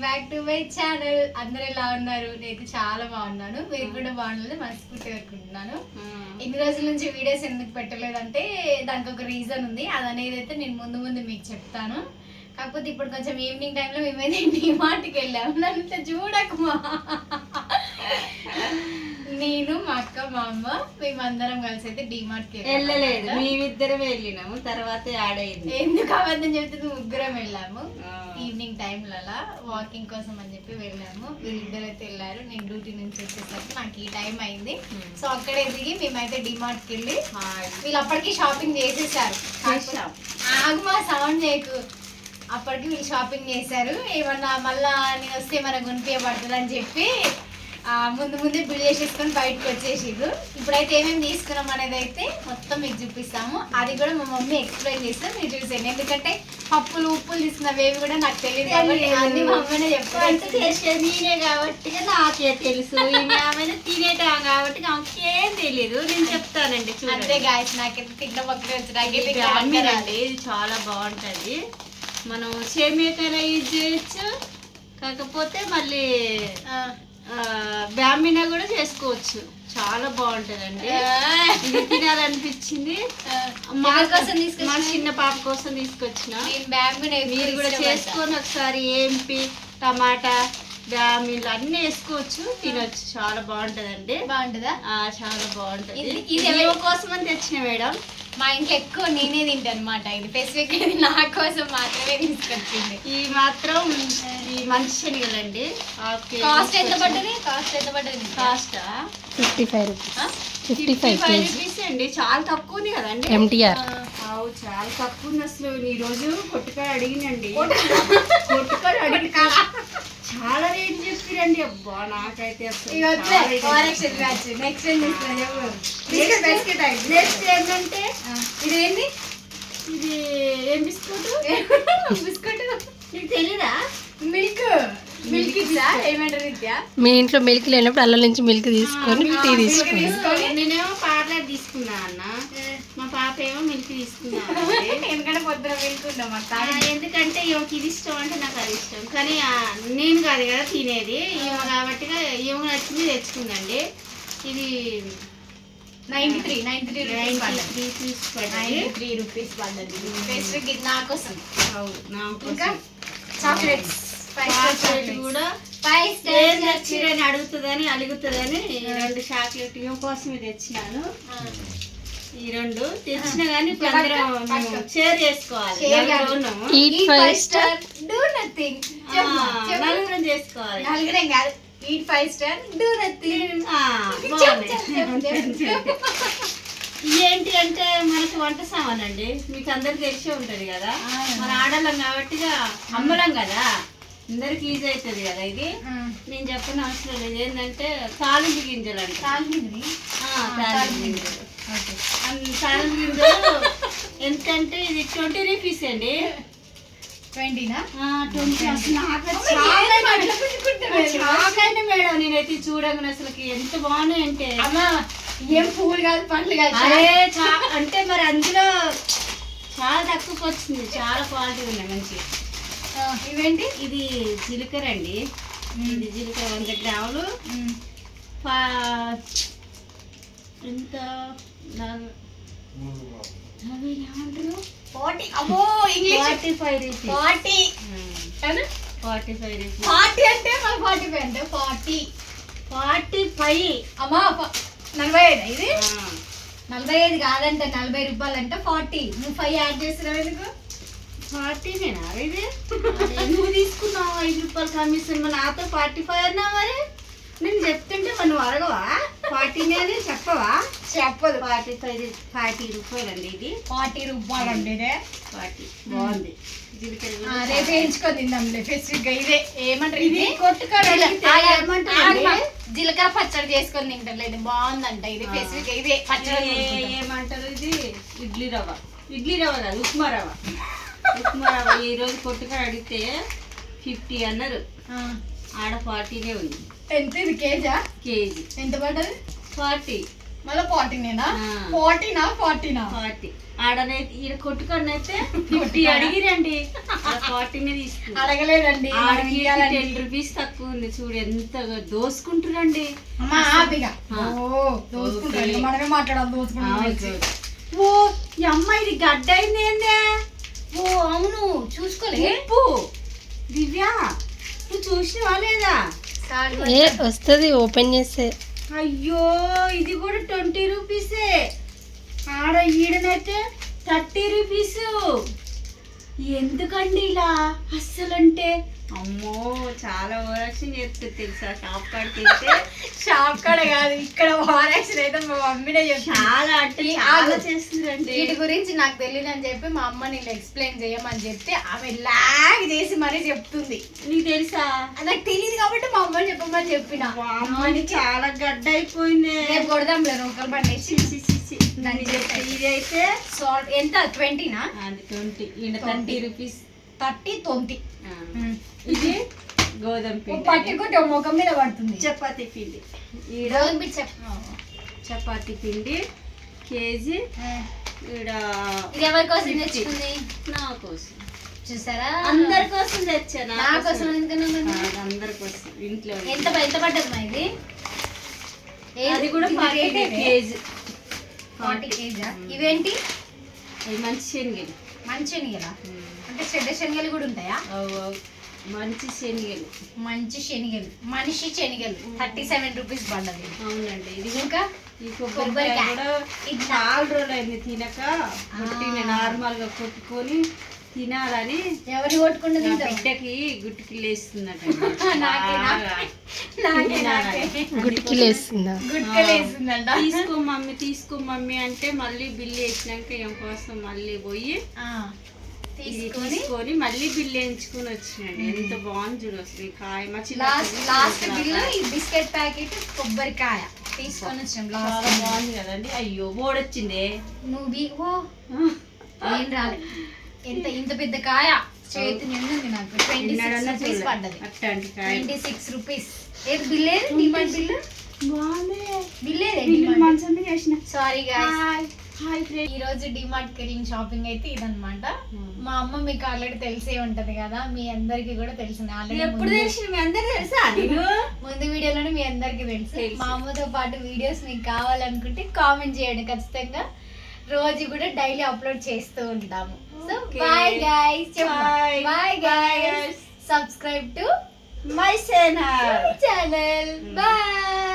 Back to my channel. అందరు ఎలా ఉన్నారు? నేనైతే చాలా బాగున్నాను. మీరు కూడా బాగుండాలని మనస్ఫూర్తిగా అనుకుంటున్నాను. ఇన్ని రోజుల నుంచి వీడియోస్ ఎందుకు పెట్టలేదంటే దానికి ఒక రీజన్ ఉంది. అది అనేది అయితే నేను ముందు మీకు చెప్తాను. కాకపోతే ఇప్పుడు కొంచెం ఈవినింగ్ టైంలో మేమైతే డిమార్ట్కి వెళ్ళాము. నన్ను చూడకమా, నేను మా అక్క మా అమ్మ మేమందరం కలిసి అయితే డిమార్ట్కి వెళ్ళలేదు. మేమిద్దరం వెళ్ళినాము, తర్వాత యాడ్ అయింది. ఎందుకు అబద్ధం చెప్తే ముగ్గురం వెళ్ళాము. ఈవినింగ్ టైంలలో వాకింగ్ కోసం అని చెప్పి వెళ్ళాము. వీళ్ళిద్దరు అయితే వెళ్ళారు. నేను డ్యూటీ నుంచి వచ్చేసరికి నాకు ఈ టైం అయింది. సో అక్కడే దిగి మేమైతే డిమార్ట్కి వెళ్ళి వీళ్ళు అప్పటికి షాపింగ్ చేసేసారు. ఆగుమా సౌండ్ చేయకు. అప్పటికి వీళ్ళు షాపింగ్ చేశారు. ఏమన్నా మళ్ళా నేను వస్తే మనకు కొనిపించబడుతుంది అని చెప్పి ముందే బిల్ చేసేసుకొని బయటకు వచ్చేసిర్రు. ఇప్పుడైతే ఏమేమి తీసుకున్నాం అనేది అయితే మొత్తం మీకు చూపిస్తాము. అది కూడా మా మమ్మీ ఎక్స్ప్లెయిన్ చేస్తాం, మీరు చూసేయండి. ఎందుకంటే పప్పులు ఉప్పులు తీసుకున్నవేవి కూడా నాకు తెలియదు కాబట్టి అన్ని మా అమ్మనే చెప్తాను. చేసేది నేనే కాబట్టి నాకే తెలుసు. ఆమె తినేటా కాబట్టి నాకేం తెలియదు. నేను చెప్తానండి. అంతే గాయస్, నాకైతే తిన్న పక్కన వచ్చి ఇది చాలా బాగుంటది. మనం సేమియాకైనా యూజ్ చేయొచ్చు, కాకపోతే మళ్ళీ బ్యామినా కూడా చేసుకోవచ్చు. చాలా బాగుంటదండి. ఇది తినాలనిపించింది. మా చిన్న పాప కోసం తీసుకొచ్చిన. మీరు కూడా చేసుకొని ఒకసారి ఏంపి టమాటా బ్యామిన్లు అన్ని వేసుకోవచ్చు, తినొచ్చు. చాలా బాగుంటదండి. బాగుంటుందా? చాలా బాగుంటది. ఇది ఎవరి కోసం అని తెచ్చిన మేడం. మా ఇంట్లో ఎక్కువ నేనే తింటా అనమాట. ఇది స్పెసిఫిక్ నా కోసం మాత్రమే తీసుకొచ్చింది. ఈ మాత్రం ఈ మంచి శనగలండి. కాస్ట్ ఎంత పడ్డది? కాస్ట్ 55 రూపీస్ అండి. చాలా తక్కువ ఉంది కదండి. MTR చాలా తక్కువ ఉంది. అసలు ఈ రోజు కొట్టుకాడ అడిగినండి. కొట్టుకాడ అడిగి చాలా రేట్ చెప్పిరండి. అబ్బా నాకైతే నెక్స్ట్ ఏంటంటే ఇదేంటి? ఇది ఏం బిస్కెట్? బిస్కెట్ నీకు తెలీదా? మిల్క్ ఏమంటారు విద్య? మీ ఇంట్లో మిల్క్ లేనప్పుడు అల్ల నుంచి మిల్క్ తీసుకొని టీ తీసుకోండి. నేనేమో పార్లర్ తీసుకున్నా అన్న, మా పాప ఏమో మిల్క్ తీసుకున్నా. ఎందుకంటే పొద్దున మిల్క్ ఉందా ఎందుకంటే ఇది ఇష్టం అంటే నాకు అది ఇష్టం. కానీ నేను కాదు కదా తినేది, ఏమో కాబట్టి ఏమో నచ్చింది తెచ్చుకుందండి. ఇది 93 రూపీస్ పడ్డది. నా కోసం. ఇంకా చాక్లెట్స్ కూడా అడుగుతుందని అలుగుతుందని 2 చాక్లెట్ కోసం తెచ్చినాను. ఈ 2 తెచ్చిన కానీ షేర్ చేసుకోవాలి. నలుగురం చేసుకోవాలి. నలుగురం కాదు, eat 5 star, do nothing. ఏంటి అంటే మనకి వంట సామాన్ అండి. మీకు అందరికి తెలిసే ఉంటది కదా. మన ఆడలం కాబట్టి అమ్మలం కదా, అందరికి ఈజీ అవుతుంది కదా. ఇది నేను చెప్పిన అవసరం లేదు. ఏంటంటే తాలింపు గింజలు అండి. తాలింపు గింజలు ఎంతంటే ఇది 20 రూపీస్ అండి. 20 మేడం. నేనైతే చూడంగానే అసలు ఎంత బాగున్నాయి అంటే, అమ్మా ఏం పువ్వులు కాదు పండ్లు కాదు. అంటే మరి అందులో చాలా తక్కువకి వచ్చింది. చాలా క్వాలిటీ ఉన్నాయి మంచి. ఇవేంటి? ఇది జీలకర్ర అండి. ఇది జీలకర్ర 100 గ్రాములు. ఎంత 45 రూపీస్. 40 అంటే 45 అంటే 45 అమ్మా 45. ఇది 45 కాదంట, 40 రూపాయలు అంటే 40. నువ్వు 5 యాడ్ చేస్తున్నావు ఎందుకు? 40నేనా? ఇది నువ్వు తీసుకున్నావు 5 రూపాయలు కమిషన్. నాతో 45 అన్నా. మరి నేను చెప్తుంటే నువ్వు అడగవా? 40 అని చెప్పవా? చెప్పదు. 40 రూపాయలు అండి. ఇది 40 రూపాయలు అండి. ఇదే 40 బాగుంది. రేపు వేయించుకొని తిందాంలే ఫెస్టివల్. ఇదే ఏమంటారు? ఇది కొట్టుకాడ జీలకర్ర పచ్చడి చేసుకొని తింటారు. ఇది బాగుందంట. ఇది ఫెస్టివల్. ఇదే పచ్చడి ఏమంటారు? ఇది ఇడ్లీ రవ్వ కాదు, ఉప్మా రవ్వ. ఈ రోజు కొట్టుకాడ అడిగితే 50 అన్నారు. ఆడ 40నే ఉంది. ఎంత ఇది? కేజీ ఎంత పడ్డది? 40. మళ్ళీ 14నేనా? ఆ. 40 ఆడనైతే ఈడ కొట్టుకొనైతే 50 అడిగిరండి 40 తీసుకు అడగలేదండి. ఆడికి 10 రూపీస్ తక్కువ ఉంది చూడు ఎంత దోసుకుంటురండి. అమ్మా ఆపిగా. దోసుకుంటారు, మనమే మాట్లాడాలి దోసుకుంటారు. ఓ ఈ అమ్మాయి ఇది గడ్డ అయింది ఏందే? ఓ అవును, చూసుకోలే. ఉప్పు దివ్య నువ్వు చూసినవా లేదా? ఏ వస్తుంది ఓపెన్ చేస్తే. అయ్యో ఇది కూడా 20 రూపీసే. ఆడ ఈడనైతే 30 రూపీస్. ఎందుకండి ఇలా అస్సలంటే? అమ్మో చాలా ఓవరాక్షన్ చేస్తుంది తెలుసా షాప్ కాడికి వెళ్తే. షాప్ కాడ కాదు, ఇక్కడ వారాక్షన్ అయితే మా మమ్మీనే చెప్తుంది. చాలా అంటే చాలా చేస్తుందండి. వీటి గురించి నాకు తెలియదు అని చెప్పి మా అమ్మ నేను ఎక్స్ప్లెయిన్ చేయమని చెప్తే ఆమె లాగ్ చేసి మరీ చెప్తుంది. నీకు తెలుసా? నాకు తెలియదు కాబట్టి మా అమ్మని చెప్పమని చెప్పిన. అమ్మని చాలా గడ్డ అయిపోయింది. రేపు కొడదాం లేదు ఒకరు పండేసి. దాన్ని చెప్తే ఇది అయితే సాల్ట్ ఎంత? 20నా? అది 20 ఈయన 30 రూపీస్. 30 20. ఇది గోధుమ పిండి పట్టుకుంటే ముఖం మీద పడుతుంది. చపాతీ పిండి ఈడ చపాతీ పిండి కేజీ. ఈడ ఇది ఎవరి కోసం తెచ్చుకుంది? నా కోసం. చూసారా, అందరి కోసం తెచ్చాను. నా కోసం ఎందుకన్నా? అందరి కోసం ఇంట్లో. ఎంత పడ్డది మా ఇది? అది కూడా 40 కేజీ. 40 కేజా? ఇవేంటి? అవి మంచి శనగలు. మంచి శనగలా? అంటే చెడ్డ శనగలు కూడా ఉంటాయా? మంచి శనగలు. మంచి శనగలు, మనిషి శనగలు. 37 రూపీస్ పడ్డది. అవునండి. ఇది ఇంకా ఈ కొబ్బరికాయ కూడా ఇది చాలా రోజులు అయింది తినక. నార్మల్ గా కొట్టుకొని తినాలని. ఎవరు కొట్టుకుంటూ తింటావు? బిడ్డకి గుట్టుకి లేస్తుందట. గుట్టికిలేస్తుందా? గుట్కలేసిందంట. తీసుకో మమ్మీ అంటే మళ్ళీ బిల్లు వేసినాక ఏం కోసం మళ్ళీ పోయి తీసుకొని మళ్ళీ బిల్లు వేయించుకొని వచ్చినండి. ఎంత బాగుంది చూడు అసలు కాయ. లాస్ట్ బిల్లు ఈ బిస్కెట్ ప్యాకెట్ కొబ్బరికాయ తీసుకొని వచ్చినాం. చాలా బాగుంది కదండి. అయ్యో బోడొచ్చిందే. నువ్వు ఏం రాలే. ఇంత పెద్ద కాయ చేతి నిండుంది నాకు. 26 రూపీస్ పడ్డది. అట్లాంటి కాయ 26 రూపీస్. ఏది బిల్? ఏది డిమాండ్ బిల్లు? సారీ గాయ్స్, ఈ రోజు డిమార్ట్ కి వెళ్ళిన షాపింగ్ అయితే ఇదన్నమాట. మా అమ్మ మీకు ఆల్రెడీ తెలిసే ఉంటది కదా, మీ అందరికి కూడా తెలిసింది ఆల్రెడీ. ఎప్పుడు తెలిసిన మీ అందరు తెలుసా? ముందు వీడియోలోనే మీ అందరికి తెలుసు. మా అమ్మతో పాటు వీడియోస్ మీకు కావాలనుకుంటే కామెంట్ చేయండి ఖచ్చితంగా. రోజు కూడా డైలీ అప్లోడ్ చేస్తూ ఉంటాము. So bye guys. Bye guys. Subscribe to my channel. Bye.